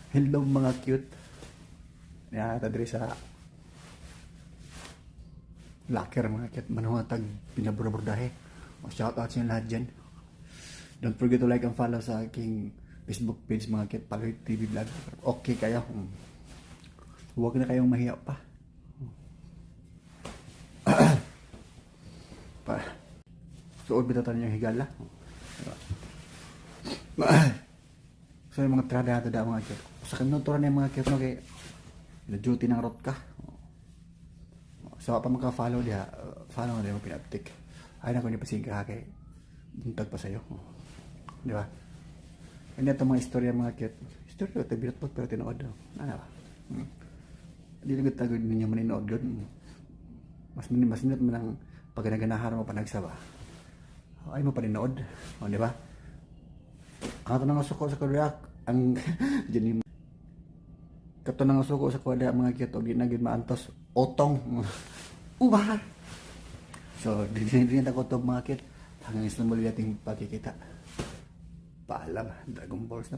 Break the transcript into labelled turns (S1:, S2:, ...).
S1: Hello mga cute. Yan, ata diri sa locker mga cute. Manuhatag pinaburdahe. O shout out sa inyo lahat dyan. Don't forget to like and follow sa aking Facebook page mga cute. Paloy TV Vlog. Okay kayo. Huwag na kayong mahiya pa. Suod bitatan yung higala. So yung mga trada nato da mga cute. Sa kinuturan na yung mga cute no kay na-duty ng rot ka. So pa maka-follow diha, follow na yung pinaptik. Ay na ko ni pasing ka kay buntag pa sayo. Di ba? Kanya itong mga istorya mga cute. Istorya ito binat po pero tinood. Ano ba? Hindi lang tagod ninyo maninood yun. Mas minute mo ng pagganaganahan mo pa nagsaba. Ay mo pa ninood. O di ba? Ang ito nang suko sa kodyak. Ang dyan kato nang suko sa kodyak mga cute. O ginagin maantos. Otong. Uba! So, din ako ito mga cute. Hanggang isang muli nating pagkikita. Paalam. Dragon Balls na.